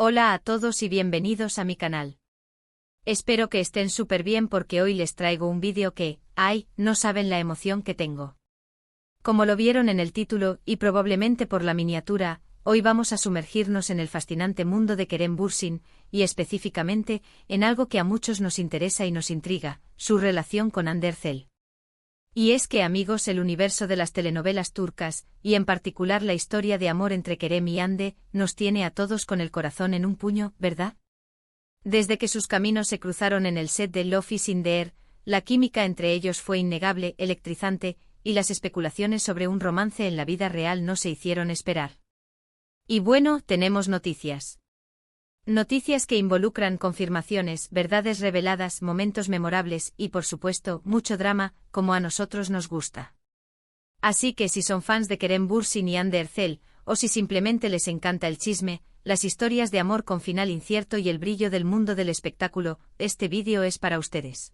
Hola a todos y bienvenidos a mi canal. Espero que estén súper bien porque hoy les traigo un vídeo que, no saben la emoción que tengo. Como lo vieron en el título y probablemente por la miniatura, hoy vamos a sumergirnos en el fascinante mundo de Kerem Bürsin, y específicamente, en algo que a muchos nos interesa y nos intriga, su relación con Hande Erçel. Y es que amigos, el universo de las telenovelas turcas, y en particular la historia de amor entre Kerem y Hande, nos tiene a todos con el corazón en un puño, ¿verdad? Desde que sus caminos se cruzaron en el set de Love is in the Air, la química entre ellos fue innegable, electrizante, y las especulaciones sobre un romance en la vida real no se hicieron esperar. Y bueno, tenemos noticias. Noticias que involucran confirmaciones, verdades reveladas, momentos memorables y, por supuesto, mucho drama, como a nosotros nos gusta. Así que si son fans de Kerem Bürsin y Hande Erçel, o si simplemente les encanta el chisme, las historias de amor con final incierto y el brillo del mundo del espectáculo, este vídeo es para ustedes.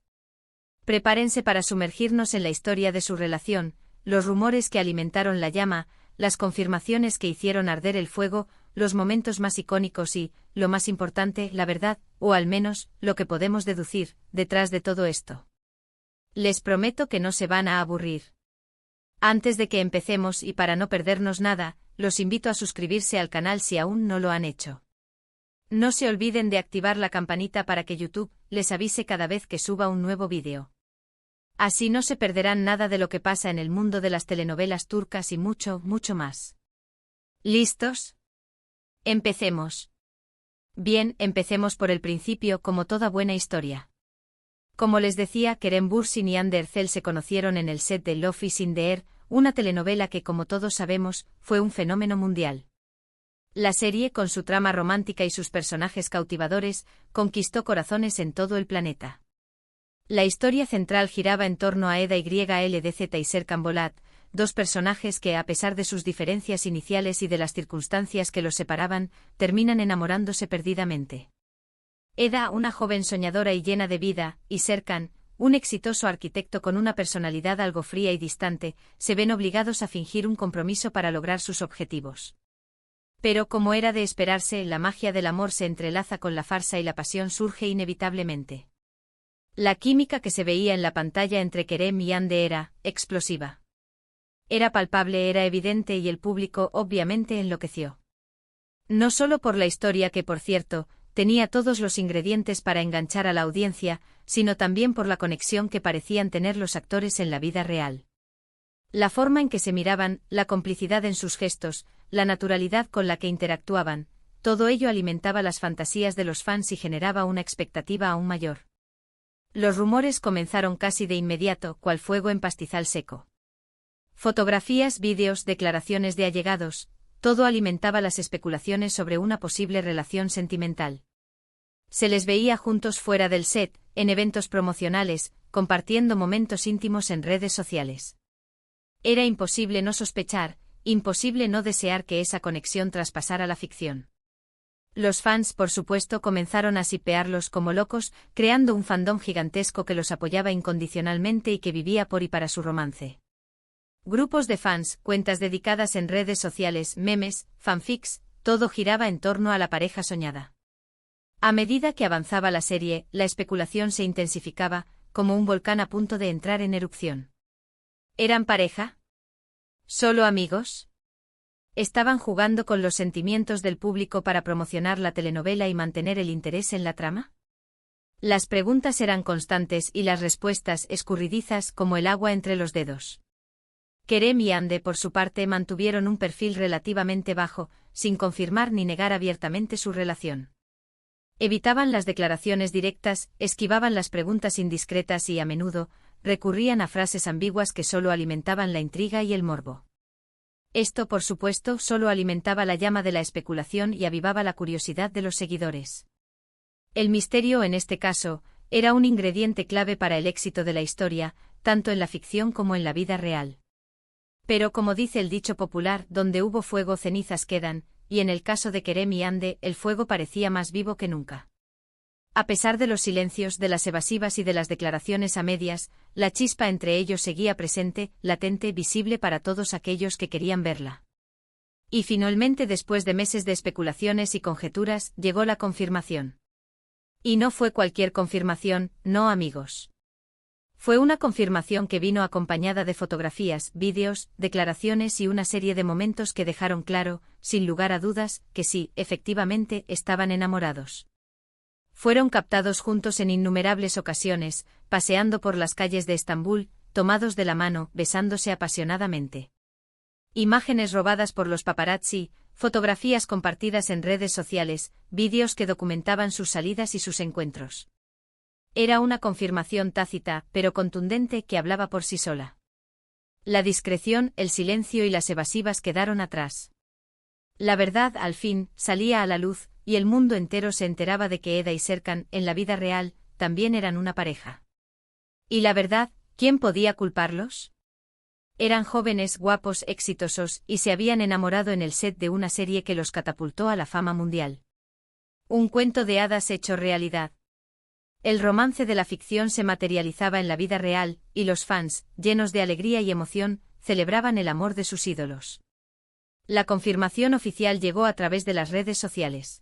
Prepárense para sumergirnos en la historia de su relación, los rumores que alimentaron la llama, las confirmaciones que hicieron arder el fuego, los momentos más icónicos y, lo más importante, la verdad, o al menos, lo que podemos deducir, detrás de todo esto. Les prometo que no se van a aburrir. Antes de que empecemos y para no perdernos nada, los invito a suscribirse al canal si aún no lo han hecho. No se olviden de activar la campanita para que YouTube les avise cada vez que suba un nuevo vídeo. Así no se perderán nada de lo que pasa en el mundo de las telenovelas turcas y mucho, mucho más. ¿Listos? Empecemos. Bien, empecemos por el principio como toda buena historia. Como les decía, Kerem Bürsin y Hande Erçel se conocieron en el set de Love is in the Air, una telenovela que, como todos sabemos, fue un fenómeno mundial. La serie, con su trama romántica y sus personajes cautivadores, conquistó corazones en todo el planeta. La historia central giraba en torno a Eda YLDZ y Serkan Bolat, dos personajes que, a pesar de sus diferencias iniciales y de las circunstancias que los separaban, terminan enamorándose perdidamente. Eda, una joven soñadora y llena de vida, y Serkan, un exitoso arquitecto con una personalidad algo fría y distante, se ven obligados a fingir un compromiso para lograr sus objetivos. Pero, como era de esperarse, la magia del amor se entrelaza con la farsa y la pasión surge inevitablemente. La química que se veía en la pantalla entre Kerem y Hande era explosiva. Era palpable, era evidente y el público obviamente enloqueció. No solo por la historia que, por cierto, tenía todos los ingredientes para enganchar a la audiencia, sino también por la conexión que parecían tener los actores en la vida real. La forma en que se miraban, la complicidad en sus gestos, la naturalidad con la que interactuaban, todo ello alimentaba las fantasías de los fans y generaba una expectativa aún mayor. Los rumores comenzaron casi de inmediato, cual fuego en pastizal seco. Fotografías, vídeos, declaraciones de allegados, todo alimentaba las especulaciones sobre una posible relación sentimental. Se les veía juntos fuera del set, en eventos promocionales, compartiendo momentos íntimos en redes sociales. Era imposible no sospechar, imposible no desear que esa conexión traspasara la ficción. Los fans, por supuesto, comenzaron a shippearlos como locos, creando un fandom gigantesco que los apoyaba incondicionalmente y que vivía por y para su romance. Grupos de fans, cuentas dedicadas en redes sociales, memes, fanfics, todo giraba en torno a la pareja soñada. A medida que avanzaba la serie, la especulación se intensificaba, como un volcán a punto de entrar en erupción. ¿Eran pareja? ¿Solo amigos? ¿Estaban jugando con los sentimientos del público para promocionar la telenovela y mantener el interés en la trama? Las preguntas eran constantes y las respuestas escurridizas como el agua entre los dedos. Kerem y Hande, por su parte, mantuvieron un perfil relativamente bajo, sin confirmar ni negar abiertamente su relación. Evitaban las declaraciones directas, esquivaban las preguntas indiscretas y, a menudo, recurrían a frases ambiguas que solo alimentaban la intriga y el morbo. Esto, por supuesto, solo alimentaba la llama de la especulación y avivaba la curiosidad de los seguidores. El misterio, en este caso, era un ingrediente clave para el éxito de la historia, tanto en la ficción como en la vida real. Pero, como dice el dicho popular, donde hubo fuego cenizas quedan, y en el caso de Kerem y Hande, el fuego parecía más vivo que nunca. A pesar de los silencios, de las evasivas y de las declaraciones a medias, la chispa entre ellos seguía presente, latente, visible para todos aquellos que querían verla. Y finalmente, después de meses de especulaciones y conjeturas, llegó la confirmación. Y no fue cualquier confirmación, no amigos. Fue una confirmación que vino acompañada de fotografías, vídeos, declaraciones y una serie de momentos que dejaron claro, sin lugar a dudas, que sí, efectivamente, estaban enamorados. Fueron captados juntos en innumerables ocasiones, paseando por las calles de Estambul, tomados de la mano, besándose apasionadamente. Imágenes robadas por los paparazzi, fotografías compartidas en redes sociales, vídeos que documentaban sus salidas y sus encuentros. Era una confirmación tácita, pero contundente, que hablaba por sí sola. La discreción, el silencio y las evasivas quedaron atrás. La verdad, al fin, salía a la luz, y el mundo entero se enteraba de que Eda y Serkan, en la vida real, también eran una pareja. Y la verdad, ¿quién podía culparlos? Eran jóvenes, guapos, exitosos, y se habían enamorado en el set de una serie que los catapultó a la fama mundial. Un cuento de hadas hecho realidad. El romance de la ficción se materializaba en la vida real, y los fans, llenos de alegría y emoción, celebraban el amor de sus ídolos. La confirmación oficial llegó a través de las redes sociales.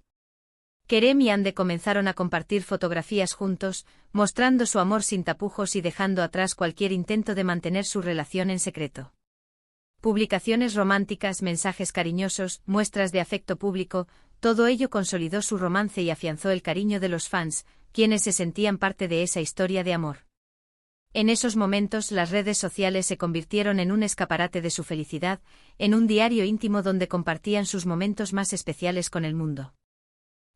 Kerem y Hande comenzaron a compartir fotografías juntos, mostrando su amor sin tapujos y dejando atrás cualquier intento de mantener su relación en secreto. Publicaciones románticas, mensajes cariñosos, muestras de afecto público, todo ello consolidó su romance y afianzó el cariño de los fans, quienes se sentían parte de esa historia de amor. En esos momentos las redes sociales se convirtieron en un escaparate de su felicidad, en un diario íntimo donde compartían sus momentos más especiales con el mundo.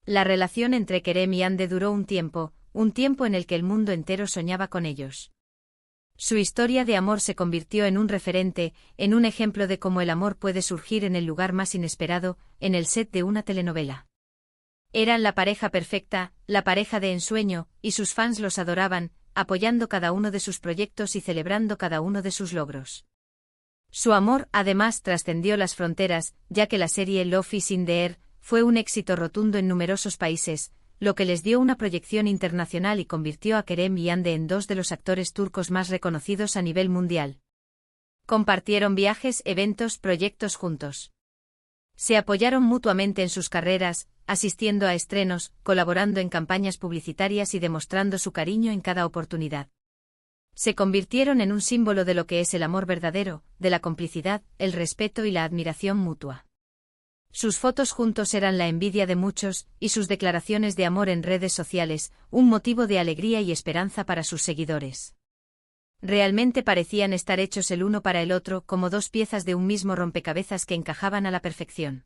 La relación entre Kerem y Hande duró un tiempo en el que el mundo entero soñaba con ellos. Su historia de amor se convirtió en un referente, en un ejemplo de cómo el amor puede surgir en el lugar más inesperado, en el set de una telenovela. Eran la pareja perfecta, la pareja de ensueño, y sus fans los adoraban, apoyando cada uno de sus proyectos y celebrando cada uno de sus logros. Su amor, además, trascendió las fronteras, ya que la serie Love is in the Air fue un éxito rotundo en numerosos países, lo que les dio una proyección internacional y convirtió a Kerem y Hande en dos de los actores turcos más reconocidos a nivel mundial. Compartieron viajes, eventos, proyectos juntos. Se apoyaron mutuamente en sus carreras, asistiendo a estrenos, colaborando en campañas publicitarias y demostrando su cariño en cada oportunidad. Se convirtieron en un símbolo de lo que es el amor verdadero, de la complicidad, el respeto y la admiración mutua. Sus fotos juntos eran la envidia de muchos, y sus declaraciones de amor en redes sociales, un motivo de alegría y esperanza para sus seguidores. Realmente parecían estar hechos el uno para el otro, como dos piezas de un mismo rompecabezas que encajaban a la perfección.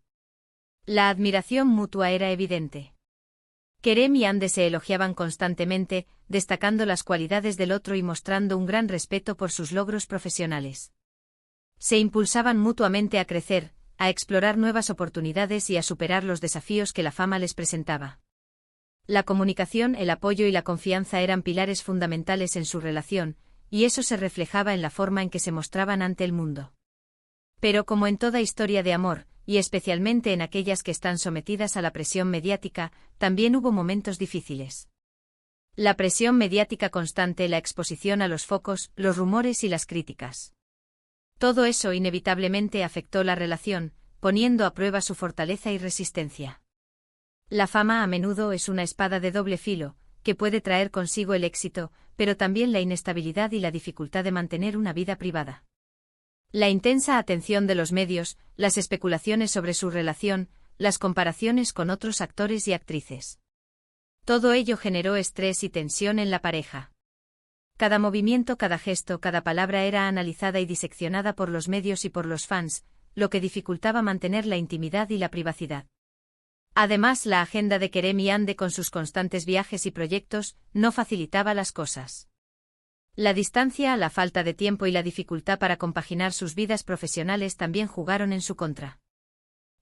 La admiración mutua era evidente. Kerem y Hande se elogiaban constantemente, destacando las cualidades del otro y mostrando un gran respeto por sus logros profesionales. Se impulsaban mutuamente a crecer, a explorar nuevas oportunidades y a superar los desafíos que la fama les presentaba. La comunicación, el apoyo y la confianza eran pilares fundamentales en su relación, y eso se reflejaba en la forma en que se mostraban ante el mundo. Pero como en toda historia de amor, y especialmente en aquellas que están sometidas a la presión mediática, también hubo momentos difíciles. La presión mediática constante, la exposición a los focos, los rumores y las críticas. Todo eso inevitablemente afectó la relación, poniendo a prueba su fortaleza y resistencia. La fama a menudo es una espada de doble filo, que puede traer consigo el éxito, pero también la inestabilidad y la dificultad de mantener una vida privada. La intensa atención de los medios, las especulaciones sobre su relación, las comparaciones con otros actores y actrices. Todo ello generó estrés y tensión en la pareja. Cada movimiento, cada gesto, cada palabra era analizada y diseccionada por los medios y por los fans, lo que dificultaba mantener la intimidad y la privacidad. Además, la agenda de Kerem y Hande con sus constantes viajes y proyectos no facilitaba las cosas. La distancia, la falta de tiempo y la dificultad para compaginar sus vidas profesionales también jugaron en su contra.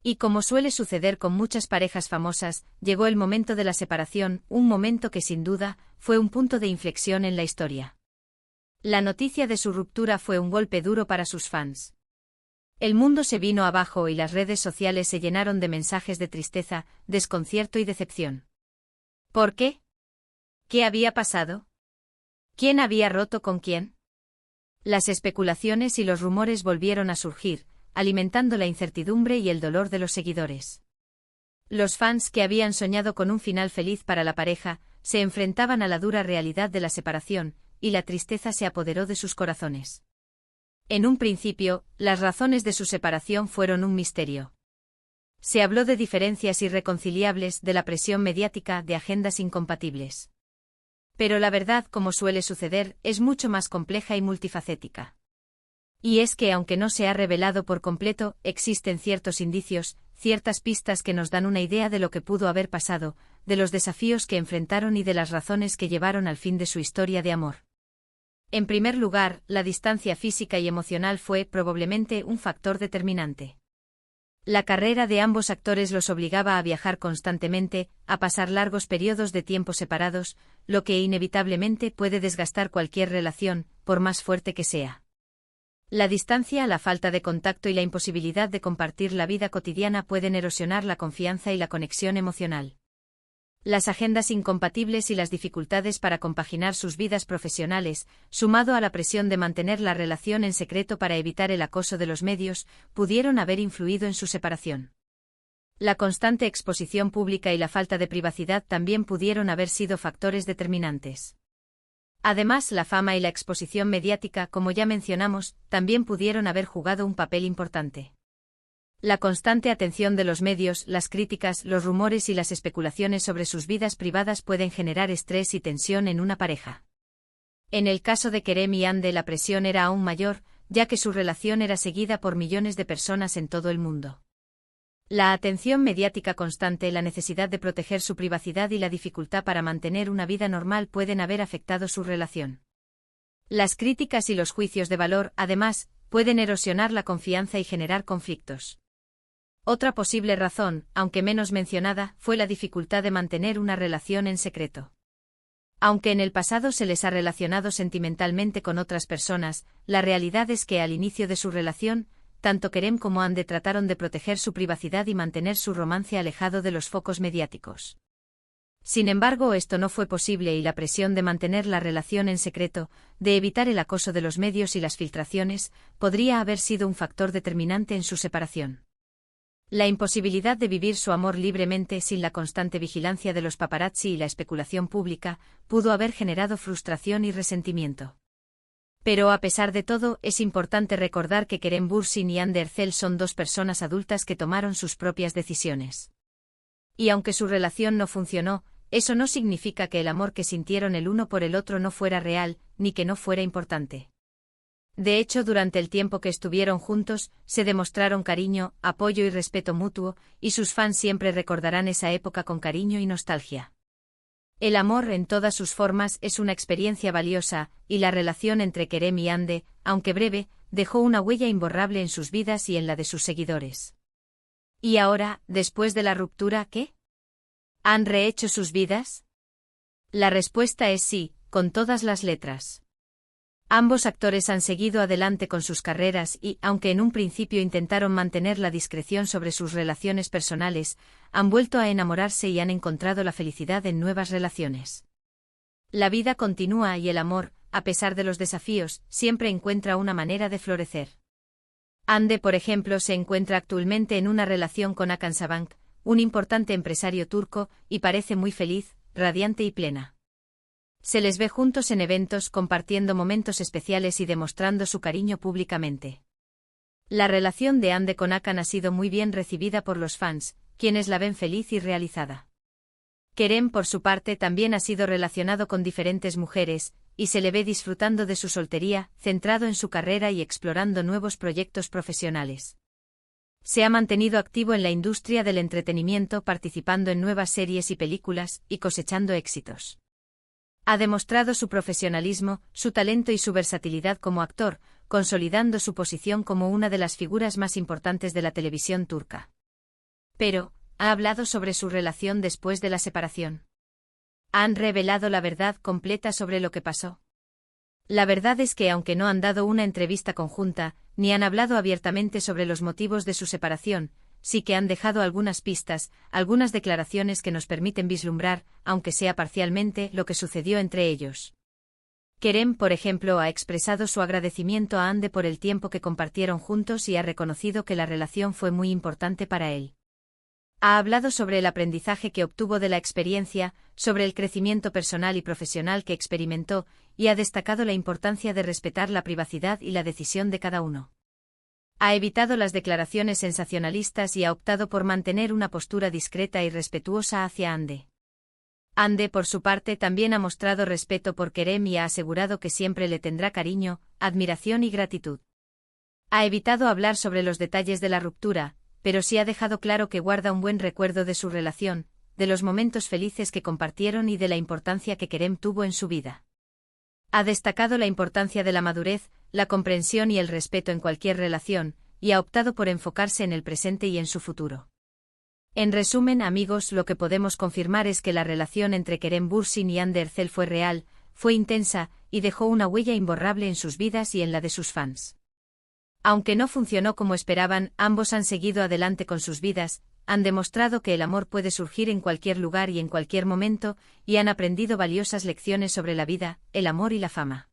Y como suele suceder con muchas parejas famosas, llegó el momento de la separación, un momento que sin duda fue un punto de inflexión en la historia. La noticia de su ruptura fue un golpe duro para sus fans. El mundo se vino abajo y las redes sociales se llenaron de mensajes de tristeza, desconcierto y decepción. ¿Por qué? ¿Qué había pasado? ¿Quién había roto con quién? Las especulaciones y los rumores volvieron a surgir, alimentando la incertidumbre y el dolor de los seguidores. Los fans que habían soñado con un final feliz para la pareja, se enfrentaban a la dura realidad de la separación, y la tristeza se apoderó de sus corazones. En un principio, las razones de su separación fueron un misterio. Se habló de diferencias irreconciliables, de la presión mediática, de agendas incompatibles. Pero la verdad, como suele suceder, es mucho más compleja y multifacética. Y es que, aunque no se ha revelado por completo, existen ciertos indicios, ciertas pistas que nos dan una idea de lo que pudo haber pasado, de los desafíos que enfrentaron y de las razones que llevaron al fin de su historia de amor. En primer lugar, la distancia física y emocional fue, probablemente, un factor determinante. La carrera de ambos actores los obligaba a viajar constantemente, a pasar largos periodos de tiempo separados, lo que inevitablemente puede desgastar cualquier relación, por más fuerte que sea. La distancia, la falta de contacto y la imposibilidad de compartir la vida cotidiana pueden erosionar la confianza y la conexión emocional. Las agendas incompatibles y las dificultades para compaginar sus vidas profesionales, sumado a la presión de mantener la relación en secreto para evitar el acoso de los medios, pudieron haber influido en su separación. La constante exposición pública y la falta de privacidad también pudieron haber sido factores determinantes. Además, la fama y la exposición mediática, como ya mencionamos, también pudieron haber jugado un papel importante. La constante atención de los medios, las críticas, los rumores y las especulaciones sobre sus vidas privadas pueden generar estrés y tensión en una pareja. En el caso de Kerem y Hande, la presión era aún mayor, ya que su relación era seguida por millones de personas en todo el mundo. La atención mediática constante, la necesidad de proteger su privacidad y la dificultad para mantener una vida normal pueden haber afectado su relación. Las críticas y los juicios de valor, además, pueden erosionar la confianza y generar conflictos. Otra posible razón, aunque menos mencionada, fue la dificultad de mantener una relación en secreto. Aunque en el pasado se les ha relacionado sentimentalmente con otras personas, la realidad es que al inicio de su relación, tanto Kerem como Hande trataron de proteger su privacidad y mantener su romance alejado de los focos mediáticos. Sin embargo, esto no fue posible y la presión de mantener la relación en secreto, de evitar el acoso de los medios y las filtraciones, podría haber sido un factor determinante en su separación. La imposibilidad de vivir su amor libremente sin la constante vigilancia de los paparazzi y la especulación pública, pudo haber generado frustración y resentimiento. Pero a pesar de todo, es importante recordar que Kerem Bürsin y Hande Erçel son dos personas adultas que tomaron sus propias decisiones. Y aunque su relación no funcionó, eso no significa que el amor que sintieron el uno por el otro no fuera real, ni que no fuera importante. De hecho, durante el tiempo que estuvieron juntos, se demostraron cariño, apoyo y respeto mutuo, y sus fans siempre recordarán esa época con cariño y nostalgia. El amor en todas sus formas es una experiencia valiosa, y la relación entre Kerem y Hande, aunque breve, dejó una huella imborrable en sus vidas y en la de sus seguidores. ¿Y ahora, después de la ruptura, qué? ¿Han rehecho sus vidas? La respuesta es sí, con todas las letras. Ambos actores han seguido adelante con sus carreras y, aunque en un principio intentaron mantener la discreción sobre sus relaciones personales, han vuelto a enamorarse y han encontrado la felicidad en nuevas relaciones. La vida continúa y el amor, a pesar de los desafíos, siempre encuentra una manera de florecer. Hande, por ejemplo, se encuentra actualmente en una relación con Hakan Sabank, un importante empresario turco, y parece muy feliz, radiante y plena. Se les ve juntos en eventos, compartiendo momentos especiales y demostrando su cariño públicamente. La relación de Hande con Hakan ha sido muy bien recibida por los fans, quienes la ven feliz y realizada. Kerem, por su parte, también ha sido relacionado con diferentes mujeres, y se le ve disfrutando de su soltería, centrado en su carrera y explorando nuevos proyectos profesionales. Se ha mantenido activo en la industria del entretenimiento, participando en nuevas series y películas, y cosechando éxitos. Ha demostrado su profesionalismo, su talento y su versatilidad como actor, consolidando su posición como una de las figuras más importantes de la televisión turca. Pero, ¿ha hablado sobre su relación después de la separación? ¿Han revelado la verdad completa sobre lo que pasó? La verdad es que aunque no han dado una entrevista conjunta, ni han hablado abiertamente sobre los motivos de su separación, sí que han dejado algunas pistas, algunas declaraciones que nos permiten vislumbrar, aunque sea parcialmente, lo que sucedió entre ellos. Kerem, por ejemplo, ha expresado su agradecimiento a Ande por el tiempo que compartieron juntos y ha reconocido que la relación fue muy importante para él. Ha hablado sobre el aprendizaje que obtuvo de la experiencia, sobre el crecimiento personal y profesional que experimentó, y ha destacado la importancia de respetar la privacidad y la decisión de cada uno. Ha evitado las declaraciones sensacionalistas y ha optado por mantener una postura discreta y respetuosa hacia Ande. Ande, por su parte, también ha mostrado respeto por Kerem y ha asegurado que siempre le tendrá cariño, admiración y gratitud. Ha evitado hablar sobre los detalles de la ruptura, pero sí ha dejado claro que guarda un buen recuerdo de su relación, de los momentos felices que compartieron y de la importancia que Kerem tuvo en su vida. Ha destacado la importancia de la madurez, la comprensión y el respeto en cualquier relación, y ha optado por enfocarse en el presente y en su futuro. En resumen, amigos, lo que podemos confirmar es que la relación entre Kerem Bürsin y Hande Erçel fue real, fue intensa, y dejó una huella imborrable en sus vidas y en la de sus fans. Aunque no funcionó como esperaban, ambos han seguido adelante con sus vidas, han demostrado que el amor puede surgir en cualquier lugar y en cualquier momento, y han aprendido valiosas lecciones sobre la vida, el amor y la fama.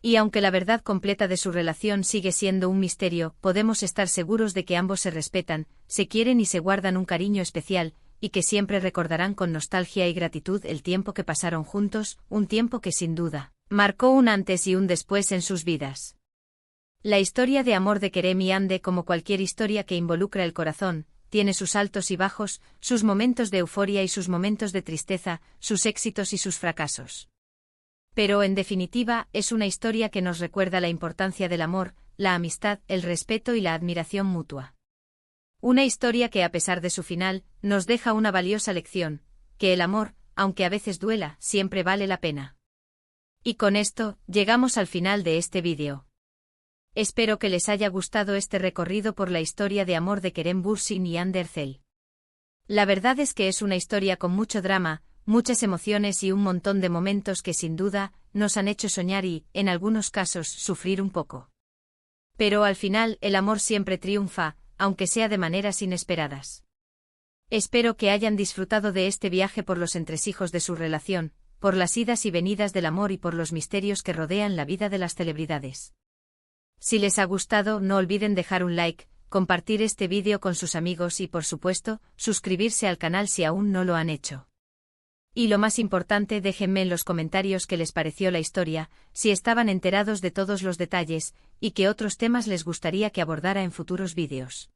Y aunque la verdad completa de su relación sigue siendo un misterio, podemos estar seguros de que ambos se respetan, se quieren y se guardan un cariño especial, y que siempre recordarán con nostalgia y gratitud el tiempo que pasaron juntos, un tiempo que sin duda marcó un antes y un después en sus vidas. La historia de amor de Kerem y Hande, como cualquier historia que involucra el corazón, tiene sus altos y bajos, sus momentos de euforia y sus momentos de tristeza, sus éxitos y sus fracasos. Pero, en definitiva, es una historia que nos recuerda la importancia del amor, la amistad, el respeto y la admiración mutua. Una historia que, a pesar de su final, nos deja una valiosa lección, que el amor, aunque a veces duela, siempre vale la pena. Y con esto, llegamos al final de este vídeo. Espero que les haya gustado este recorrido por la historia de amor de Kerem Bürsin y Hande Erçel. La verdad es que es una historia con mucho drama, muchas emociones y un montón de momentos que sin duda nos han hecho soñar y, en algunos casos, sufrir un poco. Pero al final el amor siempre triunfa, aunque sea de maneras inesperadas. Espero que hayan disfrutado de este viaje por los entresijos de su relación, por las idas y venidas del amor y por los misterios que rodean la vida de las celebridades. Si les ha gustado, no olviden dejar un like, compartir este vídeo con sus amigos y, por supuesto, suscribirse al canal si aún no lo han hecho. Y lo más importante, déjenme en los comentarios qué les pareció la historia, si estaban enterados de todos los detalles, y qué otros temas les gustaría que abordara en futuros vídeos.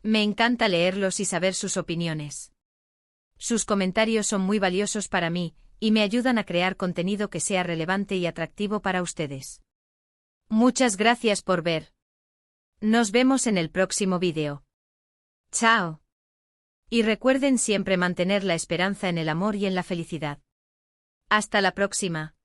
Me encanta leerlos y saber sus opiniones. Sus comentarios son muy valiosos para mí, y me ayudan a crear contenido que sea relevante y atractivo para ustedes. Muchas gracias por ver. Nos vemos en el próximo vídeo. Chao. Y recuerden siempre mantener la esperanza en el amor y en la felicidad. Hasta la próxima.